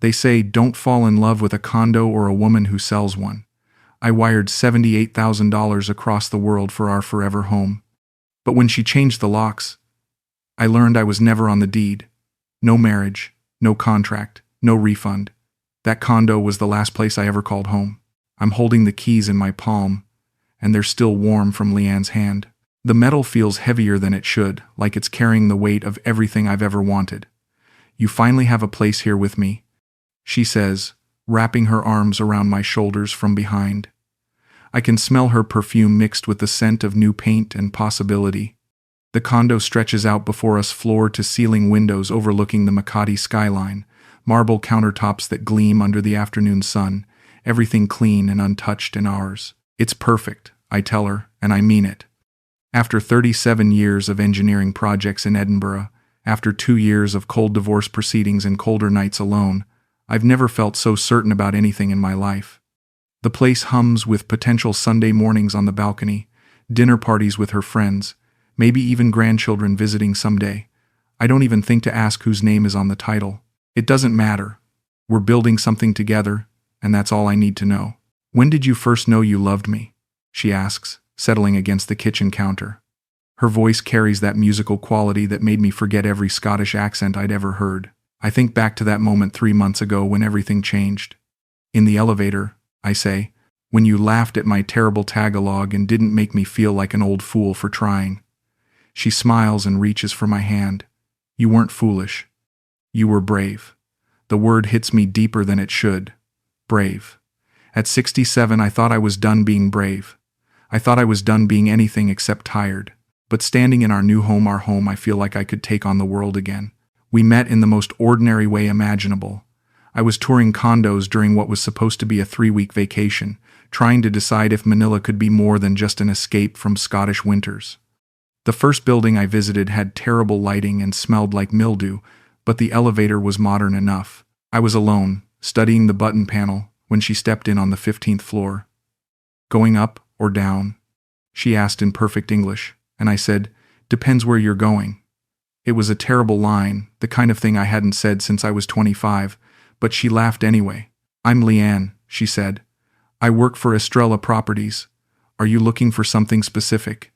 They say don't fall in love with a condo or a woman who sells one. I wired $78,000 across the world for our forever home. But when she changed the locks, I learned I was never on the deed. No marriage, no contract, no refund. That condo was the last place I ever called home. I'm holding the keys in my palm, and they're still warm from Leanne's hand. The metal feels heavier than it should, like it's carrying the weight of everything I've ever wanted. You finally have a place here with me, she says, wrapping her arms around my shoulders from behind. I can smell her perfume mixed with the scent of new paint and possibility. The condo stretches out before us, floor-to-ceiling windows overlooking the Makati skyline, marble countertops that gleam under the afternoon sun, everything clean and untouched in ours. It's perfect, I tell her, and I mean it. After 37 years of engineering projects in Edinburgh, after 2 years of cold divorce proceedings and colder nights alone, I've never felt so certain about anything in my life. The place hums with potential Sunday mornings on the balcony, dinner parties with her friends, maybe even grandchildren visiting someday. I don't even think to ask whose name is on the title. It doesn't matter. We're building something together, and that's all I need to know. When did you first know you loved me? She asks, settling against the kitchen counter. Her voice carries that musical quality that made me forget every Scottish accent I'd ever heard. I think back to that moment 3 months ago when everything changed. In the elevator, I say, when you laughed at my terrible Tagalog and didn't make me feel like an old fool for trying. She smiles and reaches for my hand. You weren't foolish. You were brave. The word hits me deeper than it should. Brave. At 67, I thought I was done being brave. I thought I was done being anything except tired. But standing in our new home, I feel like I could take on the world again. We met in the most ordinary way imaginable. I was touring condos during what was supposed to be a 3-week vacation, trying to decide if Manila could be more than just an escape from Scottish winters. The first building I visited had terrible lighting and smelled like mildew, but the elevator was modern enough. I was alone, studying the button panel, when she stepped in on the 15th floor. Going up or down? She asked in perfect English, and I said, depends where you're going. It was a terrible line, the kind of thing I hadn't said since I was 25, but she laughed anyway. I'm Leanne, she said. I work for Estrella Properties. Are you looking for something specific?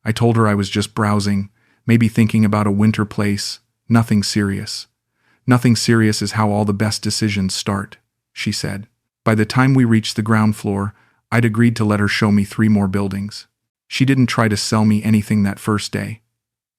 I told her I was just browsing, maybe thinking about a winter place, nothing serious. Nothing serious is how all the best decisions start, she said. By the time we reached the ground floor, I'd agreed to let her show me 3 more buildings. She didn't try to sell me anything that first day.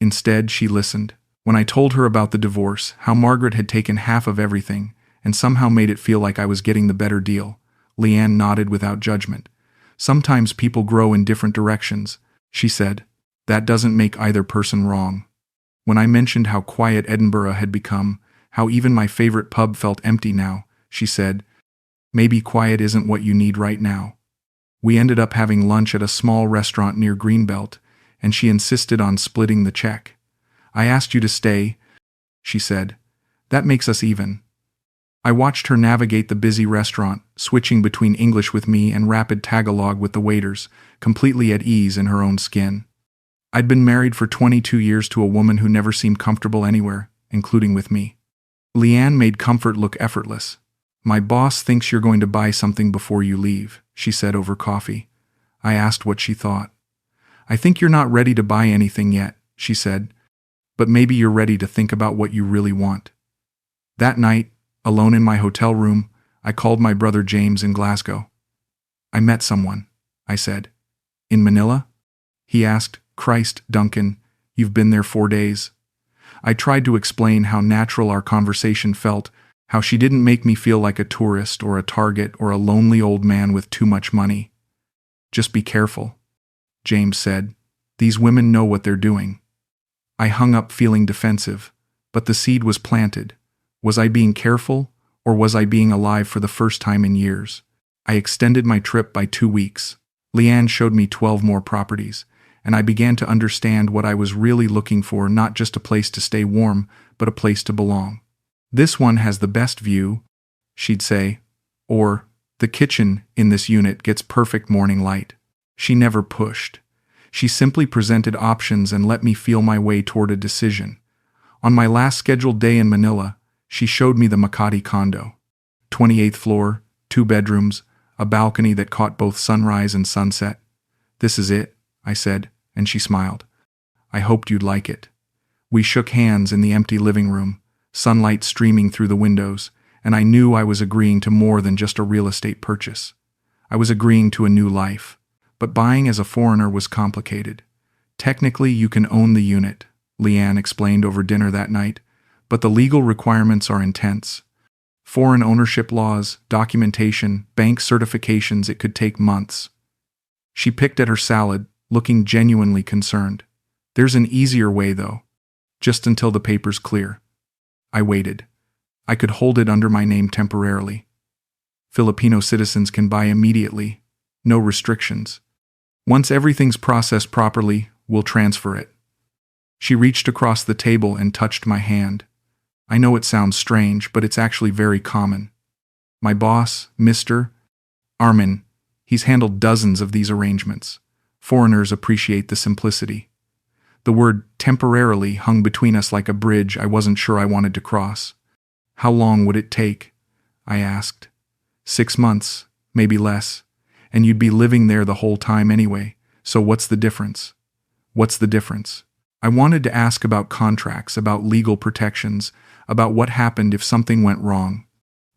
Instead, she listened. When I told her about the divorce, how Margaret had taken half of everything, and somehow made it feel like I was getting the better deal, Leanne nodded without judgment. Sometimes people grow in different directions, she said. That doesn't make either person wrong. When I mentioned how quiet Edinburgh had become, how even my favorite pub felt empty now, she said, maybe quiet isn't what you need right now. We ended up having lunch at a small restaurant near Greenbelt, and she insisted on splitting the check. I asked you to stay, she said. That makes us even. I watched her navigate the busy restaurant, switching between English with me and rapid Tagalog with the waiters, completely at ease in her own skin. I'd been married for 22 years to a woman who never seemed comfortable anywhere, including with me. Leanne made comfort look effortless. My boss thinks you're going to buy something before you leave, she said over coffee. I asked what she thought. I think you're not ready to buy anything yet, she said, but maybe you're ready to think about what you really want. That night, alone in my hotel room, I called my brother James in Glasgow. I met someone, I said. In Manila? He asked. Christ, Duncan, you've been there 4 days. I tried to explain how natural our conversation felt, how she didn't make me feel like a tourist or a target or a lonely old man with too much money. Just be careful, James said. These women know what they're doing. I hung up feeling defensive, but the seed was planted. Was I being careful, or was I being alive for the first time in years? I extended my trip by 2 weeks. Leanne showed me 12 more properties, and I began to understand what I was really looking for, not just a place to stay warm, but a place to belong. This one has the best view, she'd say, or the kitchen in this unit gets perfect morning light. She never pushed. She simply presented options and let me feel my way toward a decision. On my last scheduled day in Manila, she showed me the Makati condo. 28th floor, 2 bedrooms, a balcony that caught both sunrise and sunset. This is it, I said, and she smiled. I hoped you'd like it. We shook hands in the empty living room, sunlight streaming through the windows, and I knew I was agreeing to more than just a real estate purchase. I was agreeing to a new life. But buying as a foreigner was complicated. Technically, you can own the unit, Leanne explained over dinner that night, but the legal requirements are intense. Foreign ownership laws, documentation, bank certifications, it could take months. She picked at her salad, looking genuinely concerned. There's an easier way, though. Just until the paper's clear. I waited. I could hold it under my name temporarily. Filipino citizens can buy immediately. No restrictions. Once everything's processed properly, we'll transfer it. She reached across the table and touched my hand. I know it sounds strange, but it's actually very common. My boss, Mr. Armin, he's handled dozens of these arrangements. Foreigners appreciate the simplicity. The word temporarily hung between us like a bridge I wasn't sure I wanted to cross. How long would it take? I asked. 6 months, maybe less. And you'd be living there the whole time anyway, so what's the difference? What's the difference? I wanted to ask about contracts, about legal protections, about what happened if something went wrong.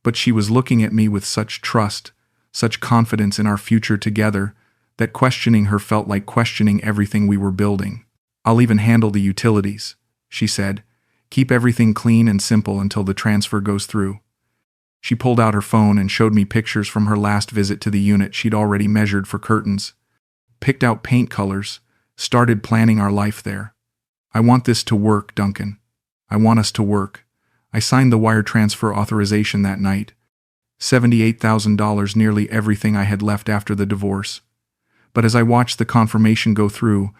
But she was looking at me with such trust, such confidence in our future together, that questioning her felt like questioning everything we were building. I'll even handle the utilities, she said. Keep everything clean and simple until the transfer goes through. She pulled out her phone and showed me pictures from her last visit to the unit she'd already measured for curtains. Picked out paint colors, started planning our life there. I want this to work, Duncan. I want us to work. I signed the wire transfer authorization that night. $78,000, nearly everything I had left after the divorce. But as I watched the confirmation go through,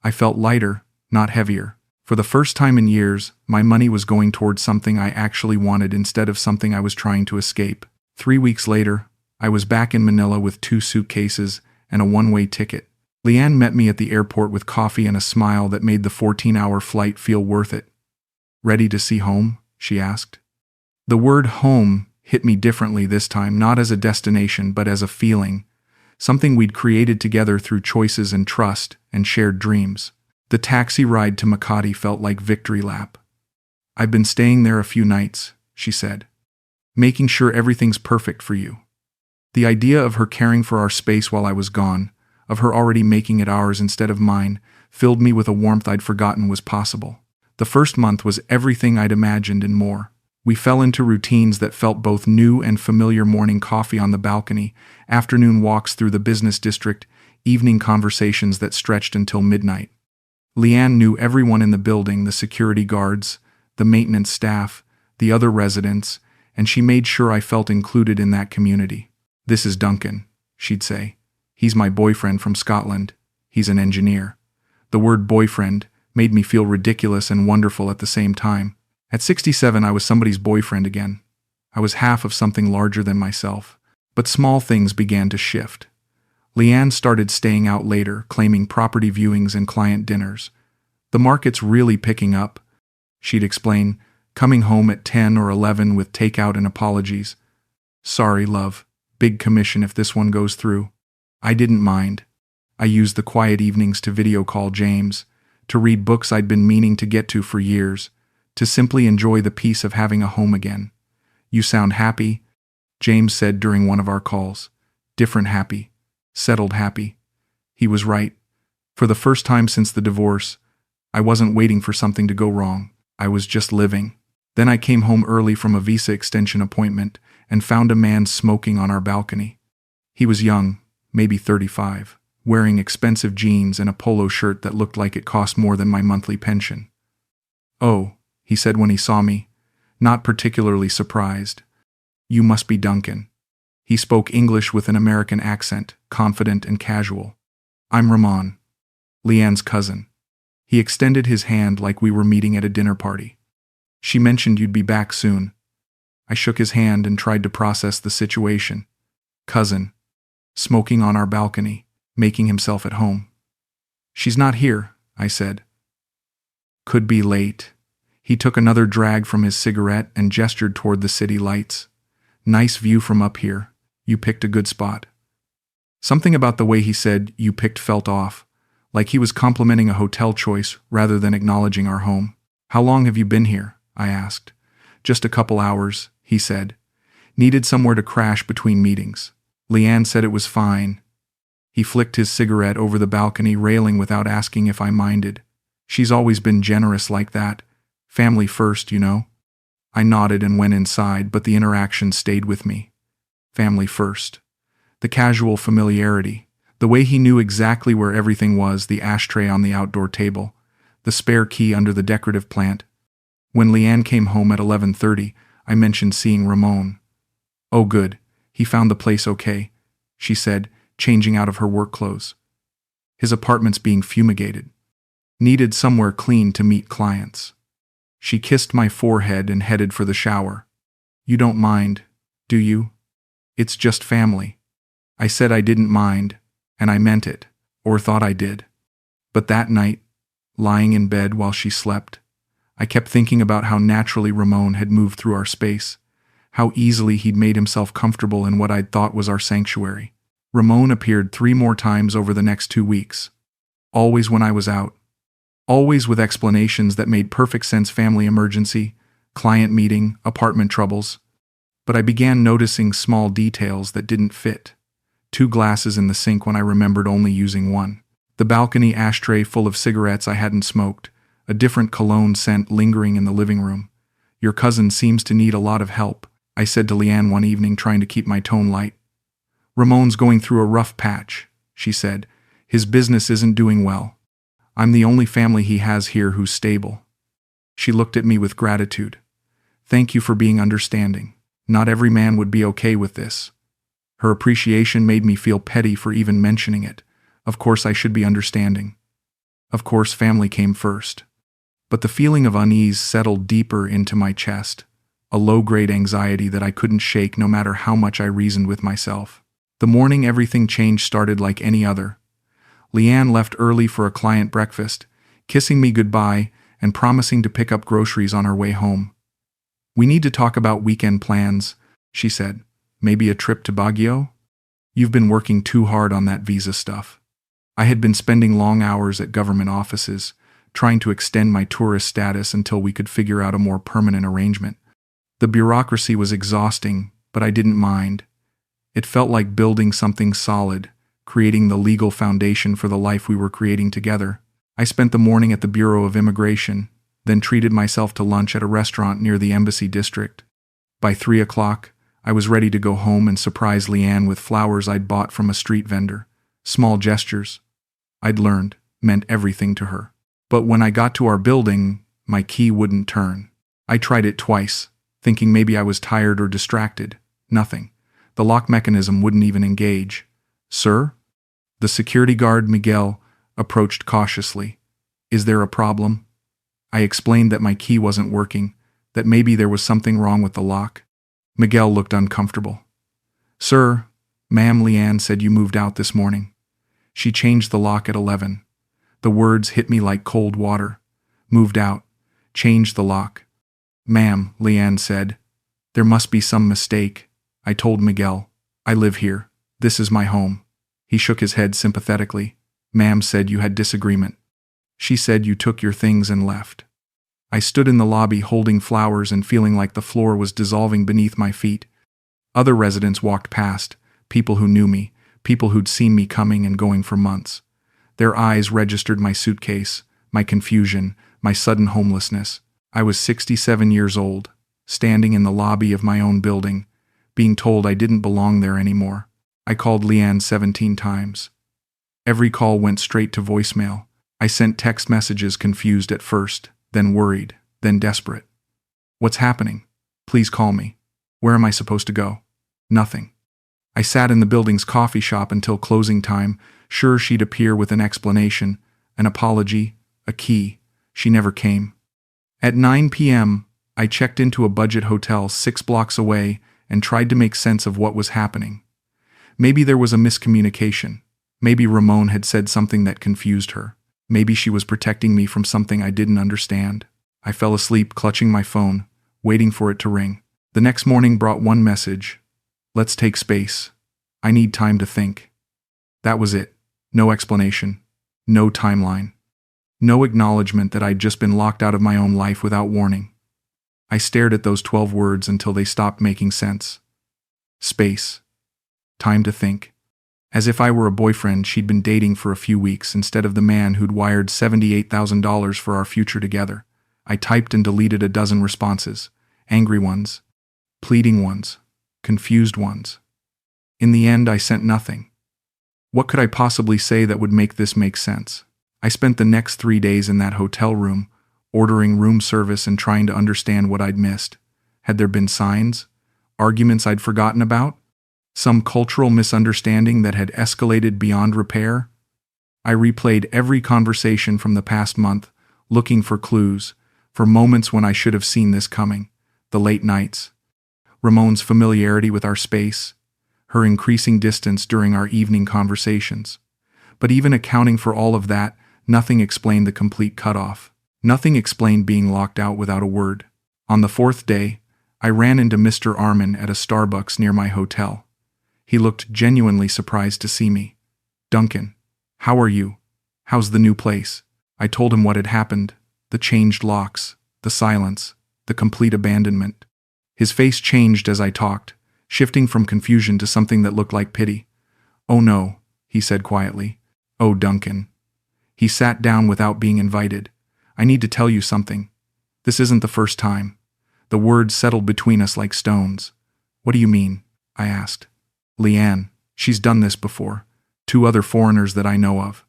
I felt lighter, not heavier. For the first time in years, my money was going towards something I actually wanted instead of something I was trying to escape. 3 weeks later, I was back in Manila with 2 suitcases and a one-way ticket. Leanne met me at the airport with coffee and a smile that made the 14-hour flight feel worth it. Ready to see home? She asked. The word home hit me differently this time, not as a destination but as a feeling, something we'd created together through choices and trust and shared dreams. The taxi ride to Makati felt like victory lap. I've been staying there a few nights, she said. Making sure everything's perfect for you. The idea of her caring for our space while I was gone, of her already making it ours instead of mine, filled me with a warmth I'd forgotten was possible. The first month was everything I'd imagined and more. We fell into routines that felt both new and familiar: morning coffee on the balcony, afternoon walks through the business district, evening conversations that stretched until midnight. Leanne knew everyone in the building, the security guards, the maintenance staff, the other residents, and she made sure I felt included in that community. This is Duncan, she'd say. He's my boyfriend from Scotland. He's an engineer. The word boyfriend made me feel ridiculous and wonderful at the same time. At 67, I was somebody's boyfriend again. I was half of something larger than myself. But small things began to shift. Leanne started staying out later, claiming property viewings and client dinners. The market's really picking up, she'd explain, coming home at 10 or 11 with takeout and apologies. Sorry, love. Big commission if this one goes through. I didn't mind. I used the quiet evenings to video call James, to read books I'd been meaning to get to for years, to simply enjoy the peace of having a home again. You sound happy, James said during one of our calls. Different happy. Settled happy. He was right. For the first time since the divorce, I wasn't waiting for something to go wrong. I was just living. Then I came home early from a visa extension appointment and found a man smoking on our balcony. He was young, maybe 35, wearing expensive jeans and a polo shirt that looked like it cost more than my monthly pension. Oh, he said when he saw me, not particularly surprised. You must be Duncan. He spoke English with an American accent, confident and casual. I'm Ramon, Leanne's cousin. He extended his hand like we were meeting at a dinner party. She mentioned you'd be back soon. I shook his hand and tried to process the situation. Cousin. Smoking on our balcony, making himself at home. She's not here, I said. Could be late. He took another drag from his cigarette and gestured toward the city lights. Nice view from up here. You picked a good spot. Something about the way he said "you picked" felt off, like he was complimenting a hotel choice rather than acknowledging our home. How long have you been here? I asked. Just a couple hours, he said. Needed somewhere to crash between meetings. Leanne said it was fine. He flicked his cigarette over the balcony railing without asking if I minded. She's always been generous like that. Family first, you know. I nodded and went inside, but the interaction stayed with me. Family first. The casual familiarity. The way he knew exactly where everything was, the ashtray on the outdoor table, the spare key under the decorative plant. When Leanne came home at 11:30, I mentioned seeing Ramon. Oh good, he found the place okay, she said, changing out of her work clothes. His apartment's being fumigated. Needed somewhere clean to meet clients. She kissed my forehead and headed for the shower. You don't mind, do you? It's just family. I said I didn't mind, and I meant it, or thought I did. But that night, lying in bed while she slept, I kept thinking about how naturally Ramon had moved through our space, how easily he'd made himself comfortable in what I'd thought was our sanctuary. Ramon appeared 3 more times over the next 2 weeks. Always when I was out. Always with explanations that made perfect sense: family emergency, client meeting, apartment troubles. But I began noticing small details that didn't fit. 2 glasses in the sink when I remembered only using one. The balcony ashtray full of cigarettes I hadn't smoked. A different cologne scent lingering in the living room. Your cousin seems to need a lot of help, I said to Leanne one evening, trying to keep my tone light. Ramon's going through a rough patch, she said. His business isn't doing well. I'm the only family he has here who's stable. She looked at me with gratitude. Thank you for being understanding. Not every man would be okay with this. Her appreciation made me feel petty for even mentioning it. Of course I should be understanding. Of course family came first. But the feeling of unease settled deeper into my chest, a low-grade anxiety that I couldn't shake no matter how much I reasoned with myself. The morning everything changed started like any other. Leanne left early for a client breakfast, kissing me goodbye and promising to pick up groceries on her way home. We need to talk about weekend plans, she said. Maybe a trip to Baguio? You've been working too hard on that visa stuff. I had been spending long hours at government offices, trying to extend my tourist status until we could figure out a more permanent arrangement. The bureaucracy was exhausting, but I didn't mind. It felt like building something solid, creating the legal foundation for the life we were creating together. I spent the morning at the Bureau of Immigration, then treated myself to lunch at a restaurant near the Embassy District. By 3 o'clock, I was ready to go home and surprise Leanne with flowers I'd bought from a street vendor. Small gestures, I'd learned, meant everything to her. But when I got to our building, my key wouldn't turn. I tried it twice, thinking maybe I was tired or distracted. Nothing. The lock mechanism wouldn't even engage. Sir? The security guard, Miguel, approached cautiously. Is there a problem? I explained that my key wasn't working, that maybe there was something wrong with the lock. Miguel looked uncomfortable. Sir, ma'am, Leanne said you moved out this morning. She changed the lock at 11. The words hit me like cold water. Moved out. Changed the lock. Ma'am, Leanne said. There must be some mistake. I told Miguel. I live here. This is my home. He shook his head sympathetically. Ma'am said you had disagreement. She said you took your things and left. I stood in the lobby holding flowers and feeling like the floor was dissolving beneath my feet. Other residents walked past, people who knew me, people who'd seen me coming and going for months. Their eyes registered my suitcase, my confusion, my sudden homelessness. I was 67 years old, standing in the lobby of my own building, being told I didn't belong there anymore. I called Leanne 17 times. Every call went straight to voicemail. I sent text messages, confused at first, then worried, then desperate. What's happening? Please call me. Where am I supposed to go? Nothing. I sat in the building's coffee shop until closing time, sure she'd appear with an explanation, an apology, a key. She never came. At 9 p.m., I checked into a budget hotel 6 blocks away and tried to make sense of what was happening. Maybe there was a miscommunication. Maybe Ramon had said something that confused her. Maybe she was protecting me from something I didn't understand. I fell asleep clutching my phone, waiting for it to ring. The next morning brought one message: let's take space. I need time to think. That was it. No explanation. No timeline. No acknowledgement that I'd just been locked out of my own life without warning. I stared at those 12 words until they stopped making sense. Space. Time to think. As if I were a boyfriend she'd been dating for a few weeks instead of the man who'd wired $78,000 for our future together. I typed and deleted a dozen responses. Angry ones. Pleading ones. Confused ones. In the end, I sent nothing. What could I possibly say that would make this make sense? I spent the next 3 days in that hotel room, ordering room service and trying to understand what I'd missed. Had there been signs? Arguments I'd forgotten about? Some cultural misunderstanding that had escalated beyond repair? I replayed every conversation from the past month, looking for clues, for moments when I should have seen this coming. The late nights. Ramon's familiarity with our space. Her increasing distance during our evening conversations. But even accounting for all of that, nothing explained the complete cutoff. Nothing explained being locked out without a word. On the 4th day, I ran into Mr. Armin at a Starbucks near my hotel. He looked genuinely surprised to see me. "Duncan, how are you? How's the new place?" I told him what had happened, the changed locks, the silence, the complete abandonment. His face changed as I talked, shifting from confusion to something that looked like pity. "Oh no," he said quietly. "Oh, Duncan." He sat down without being invited. "I need to tell you something. This isn't the first time." The words settled between us like stones. "What do you mean?" I asked. "Leanne, she's done this before. 2 other foreigners that I know of.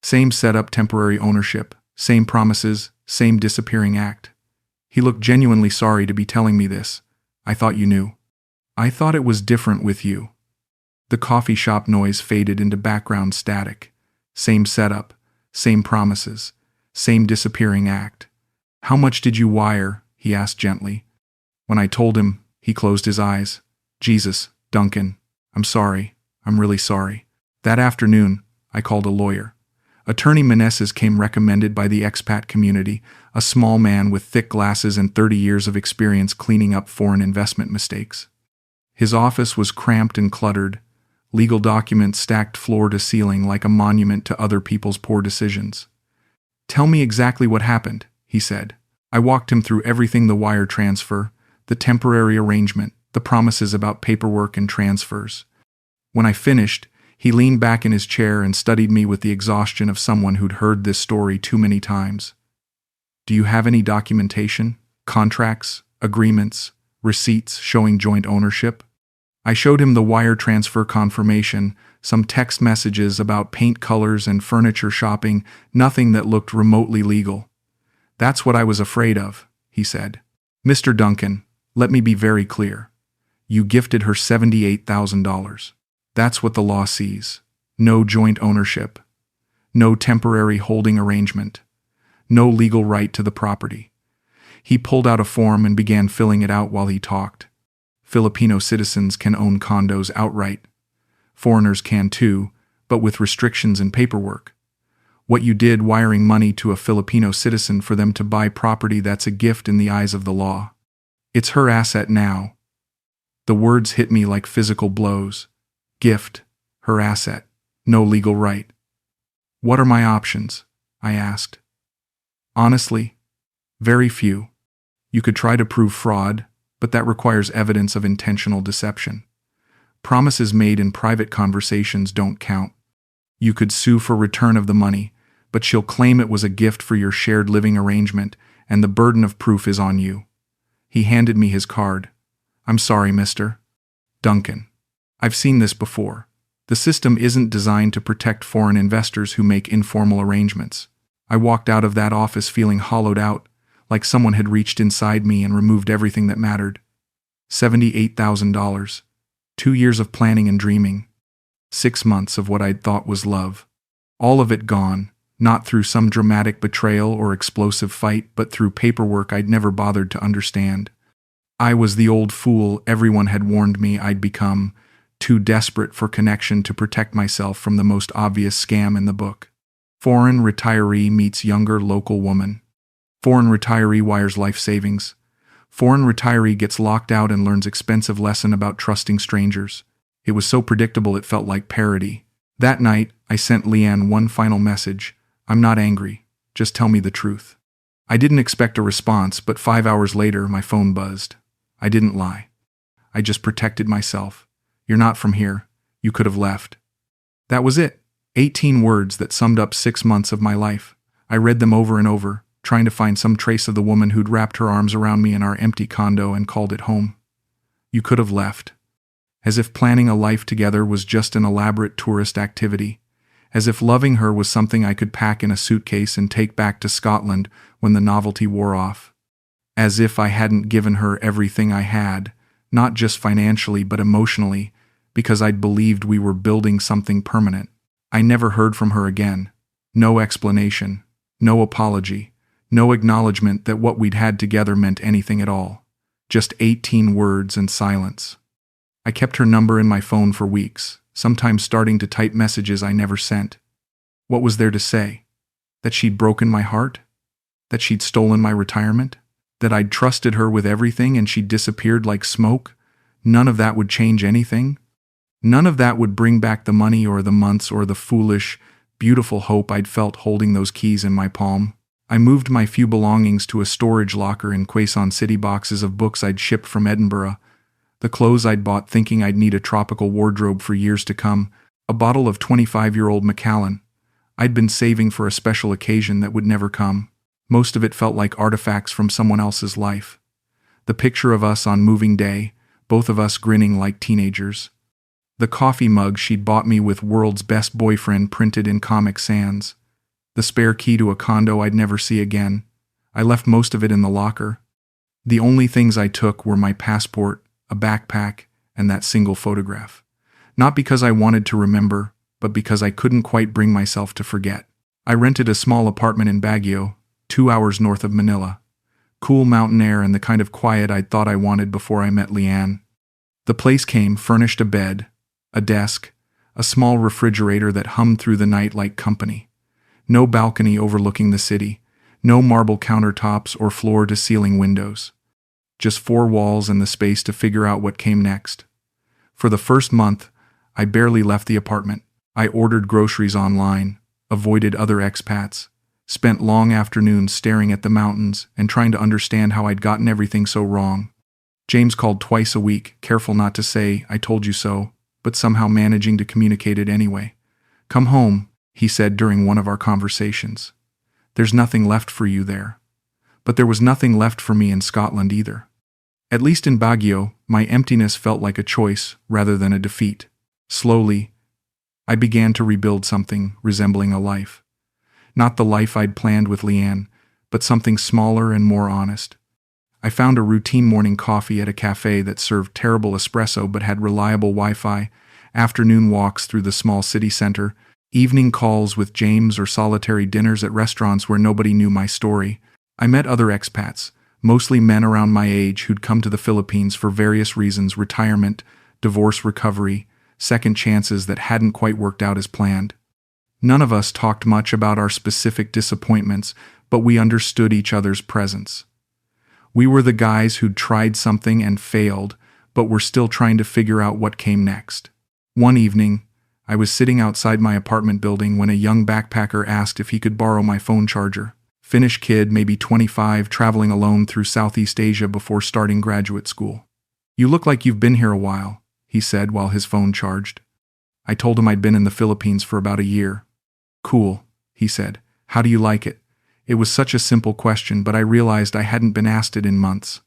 Same setup, temporary ownership, same promises, same disappearing act." He looked genuinely sorry to be telling me this. "I thought you knew." "I thought it was different with you." The coffee shop noise faded into background static. Same setup, same promises, same disappearing act. "How much did you wire?" he asked gently. When I told him, he closed his eyes. "Jesus, Duncan, I'm sorry. I'm really sorry." That afternoon, I called a lawyer. Attorney Meneses came recommended by the expat community, a small man with thick glasses and 30 years of experience cleaning up foreign investment mistakes. His office was cramped and cluttered, legal documents stacked floor to ceiling like a monument to other people's poor decisions. "Tell me exactly what happened," he said. I walked him through everything: the wire transfer, the temporary arrangement, the promises about paperwork and transfers. When I finished, he leaned back in his chair and studied me with the exhaustion of someone who'd heard this story too many times. "Do you have any documentation? Contracts, agreements, receipts showing joint ownership?" I showed him the wire transfer confirmation, some text messages about paint colors and furniture shopping, nothing that looked remotely legal. "That's what I was afraid of," he said. "Mr. Duncan, let me be very clear. You gifted her $78,000. That's what the law sees. No joint ownership. No temporary holding arrangement. No legal right to the property." He pulled out a form and began filling it out while he talked. "Filipino citizens can own condos outright. Foreigners can too, but with restrictions and paperwork. What you did wiring money to a Filipino citizen for them to buy property, that's a gift in the eyes of the law. It's her asset now." The words hit me like physical blows. Gift, her asset, no legal right. "What are my options?" I asked. "Honestly, very few. You could try to prove fraud, but that requires evidence of intentional deception. Promises made in private conversations don't count. You could sue for return of the money, but she'll claim it was a gift for your shared living arrangement, and the burden of proof is on you." He handed me his card. "I'm sorry, Mr. Duncan. I've seen this before. The system isn't designed to protect foreign investors who make informal arrangements." I walked out of that office feeling hollowed out, like someone had reached inside me and removed everything that mattered. $78,000. 2 years of planning and dreaming. 6 months of what I'd thought was love. All of it gone, not through some dramatic betrayal or explosive fight, but through paperwork I'd never bothered to understand. I was the old fool everyone had warned me I'd become, too desperate for connection to protect myself from the most obvious scam in the book. Foreign retiree meets younger local woman. Foreign retiree wires life savings. Foreign retiree gets locked out and learns expensive lesson about trusting strangers. It was so predictable it felt like parody. That night, I sent Leanne one final message. I'm not angry. Just tell me the truth. I didn't expect a response, but 5 hours later, my phone buzzed. I didn't lie. I just protected myself. You're not from here. You could have left. That was it. 18 words that summed up 6 months of my life. I read them over and over, trying to find some trace of the woman who'd wrapped her arms around me in our empty condo and called it home. You could have left. As if planning a life together was just an elaborate tourist activity. As if loving her was something I could pack in a suitcase and take back to Scotland when the novelty wore off. As if I hadn't given her everything I had, not just financially but emotionally, because I'd believed we were building something permanent. I never heard from her again. No explanation, no apology, no acknowledgement that what we'd had together meant anything at all. Just 18 words and silence. I kept her number in my phone for weeks, sometimes starting to type messages I never sent. What was there to say? That she'd broken my heart? That she'd stolen my retirement? That I'd trusted her with everything and she'd disappeared like smoke? None of that would change anything? None of that would bring back the money or the months or the foolish, beautiful hope I'd felt holding those keys in my palm. I moved my few belongings to a storage locker in Quezon City, boxes of books I'd shipped from Edinburgh, the clothes I'd bought thinking I'd need a tropical wardrobe for years to come, a bottle of 25-year-old Macallan I'd been saving for a special occasion that would never come. Most of it felt like artifacts from someone else's life. The picture of us on moving day, both of us grinning like teenagers. The coffee mug she'd bought me with "World's Best Boyfriend" printed in Comic Sans. The spare key to a condo I'd never see again. I left most of it in the locker. The only things I took were my passport, a backpack, and that single photograph. Not because I wanted to remember, but because I couldn't quite bring myself to forget. I rented a small apartment in Baguio, 2 hours north of Manila. Cool mountain air and the kind of quiet I'd thought I wanted before I met Leanne. The place came furnished: a bed, a desk, a small refrigerator that hummed through the night like company. No balcony overlooking the city, no marble countertops or floor-to-ceiling windows. Just 4 walls and the space to figure out what came next. For the first month, I barely left the apartment. I ordered groceries online, avoided other expats, spent long afternoons staring at the mountains and trying to understand how I'd gotten everything so wrong. James called twice a week, careful not to say, "I told you so," but somehow managing to communicate it anyway. "Come home," he said during one of our conversations. "There's nothing left for you there." But there was nothing left for me in Scotland either. At least in Baguio, my emptiness felt like a choice rather than a defeat. Slowly, I began to rebuild something resembling a life. Not the life I'd planned with Leanne, but something smaller and more honest. I found a routine morning coffee at a cafe that served terrible espresso but had reliable Wi-Fi, afternoon walks through the small city center, evening calls with James, or solitary dinners at restaurants where nobody knew my story. I met other expats, mostly men around my age who'd come to the Philippines for various reasons: retirement, divorce recovery, second chances that hadn't quite worked out as planned. None of us talked much about our specific disappointments, but we understood each other's presence. We were the guys who'd tried something and failed, but were still trying to figure out what came next. One evening, I was sitting outside my apartment building when a young backpacker asked if he could borrow my phone charger. Finnish kid, maybe 25, traveling alone through Southeast Asia before starting graduate school. "You look like you've been here a while," he said while his phone charged. I told him I'd been in the Philippines for about a year. "Cool," he said. "How do you like it?" It was such a simple question, but I realized I hadn't been asked it in months.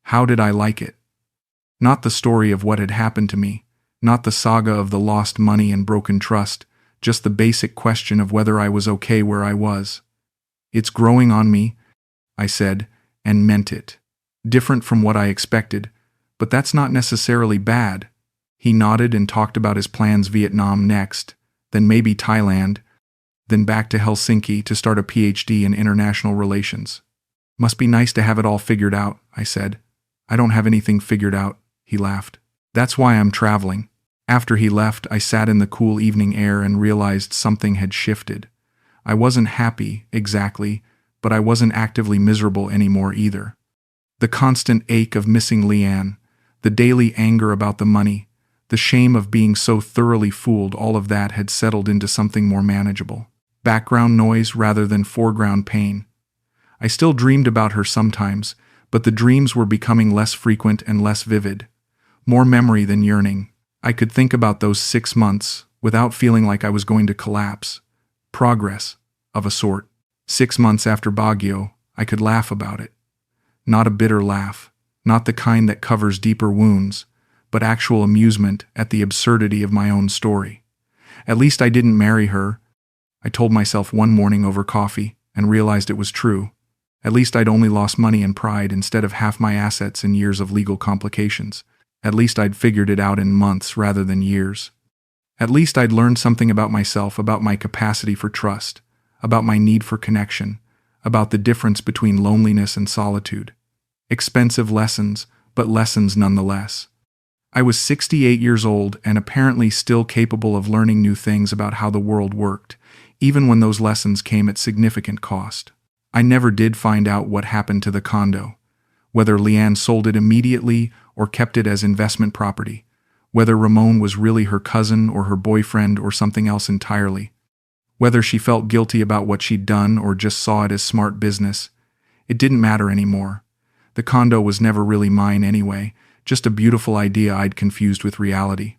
How did I like it? Not the story of what had happened to me, not the saga of the lost money and broken trust, just the basic question of whether I was okay where I was. "It's growing on me," I said, and meant it. Different from what I expected, but that's not necessarily bad. He nodded and talked about his plans: Vietnam next, then maybe Thailand, then back to Helsinki to start a PhD in international relations. "Must be nice to have it all figured out," I said. "I don't have anything figured out," he laughed. "That's why I'm traveling." After he left, I sat in the cool evening air and realized something had shifted. I wasn't happy, exactly, but I wasn't actively miserable anymore either. The constant ache of missing Leanne, the daily anger about the money, the shame of being so thoroughly fooled, all of that had settled into something more manageable. Background noise rather than foreground pain. I still dreamed about her sometimes, but the dreams were becoming less frequent and less vivid. More memory than yearning. I could think about those 6 months without feeling like I was going to collapse. Progress, of a sort. 6 months after Baguio, I could laugh about it. Not a bitter laugh, not the kind that covers deeper wounds, but actual amusement at the absurdity of my own story. At least I didn't marry her, I told myself one morning over coffee, and realized it was true. At least I'd only lost money and pride instead of half my assets in years of legal complications. At least I'd figured it out in months rather than years. At least I'd learned something about myself, about my capacity for trust, about my need for connection, about the difference between loneliness and solitude. Expensive lessons, but lessons nonetheless. I was 68 years old and apparently still capable of learning new things about how the world worked, even when those lessons came at significant cost. I never did find out what happened to the condo, whether Leanne sold it immediately or kept it as investment property, whether Ramon was really her cousin or her boyfriend or something else entirely, whether she felt guilty about what she'd done or just saw it as smart business. It didn't matter anymore. The condo was never really mine anyway, just a beautiful idea I'd confused with reality.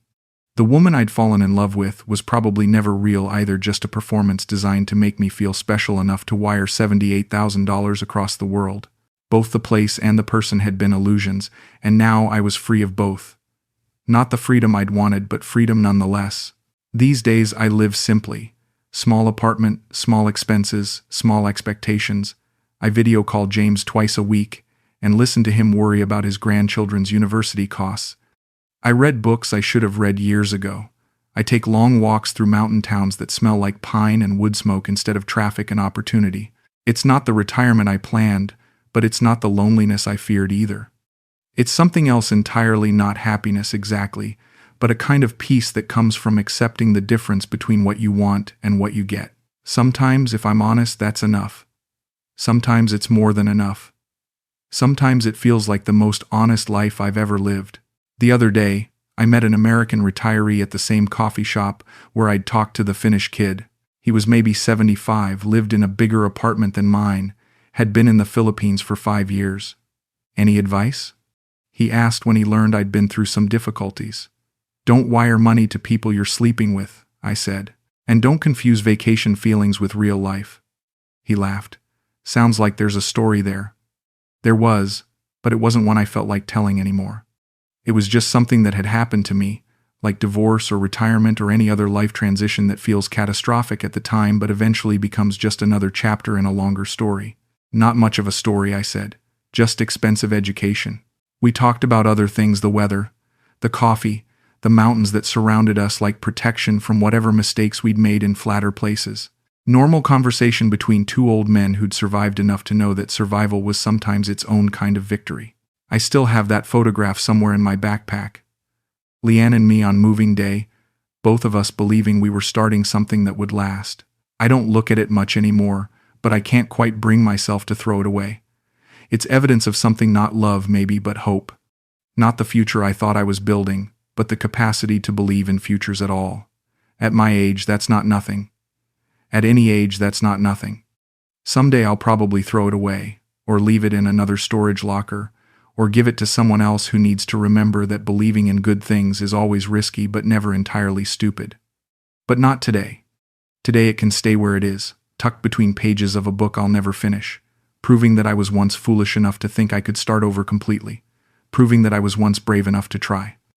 The woman I'd fallen in love with was probably never real either, just a performance designed to make me feel special enough to wire $78,000 across the world. Both the place and the person had been illusions, and now I was free of both. Not the freedom I'd wanted, but freedom nonetheless. These days I live simply. Small apartment, small expenses, small expectations. I video call James twice a week and listen to him worry about his grandchildren's university costs. I read books I should have read years ago. I take long walks through mountain towns that smell like pine and wood smoke instead of traffic and opportunity. It's not the retirement I planned, but it's not the loneliness I feared either. It's something else entirely, not happiness exactly, but a kind of peace that comes from accepting the difference between what you want and what you get. Sometimes, if I'm honest, that's enough. Sometimes it's more than enough. Sometimes it feels like the most honest life I've ever lived. The other day, I met an American retiree at the same coffee shop where I'd talked to the Finnish kid. He was maybe 75, lived in a bigger apartment than mine, had been in the Philippines for 5 years. Any advice? He asked when he learned I'd been through some difficulties. Don't wire money to people you're sleeping with, I said. And don't confuse vacation feelings with real life. He laughed. Sounds like there's a story there. There was, but it wasn't one I felt like telling anymore. It was just something that had happened to me, like divorce or retirement or any other life transition that feels catastrophic at the time but eventually becomes just another chapter in a longer story. Not much of a story, I said. Just expensive education. We talked about other things, the weather, the coffee, the mountains that surrounded us like protection from whatever mistakes we'd made in flatter places. Normal conversation between two old men who'd survived enough to know that survival was sometimes its own kind of victory. I still have that photograph somewhere in my backpack. Leanne and me on moving day, both of us believing we were starting something that would last. I don't look at it much anymore, but I can't quite bring myself to throw it away. It's evidence of something, not love maybe, but hope. Not the future I thought I was building, but the capacity to believe in futures at all. At my age, that's not nothing. At any age, that's not nothing. Someday I'll probably throw it away, or leave it in another storage locker, or give it to someone else who needs to remember that believing in good things is always risky but never entirely stupid. But not today. Today it can stay where it is, tucked between pages of a book I'll never finish, proving that I was once foolish enough to think I could start over completely, proving that I was once brave enough to try.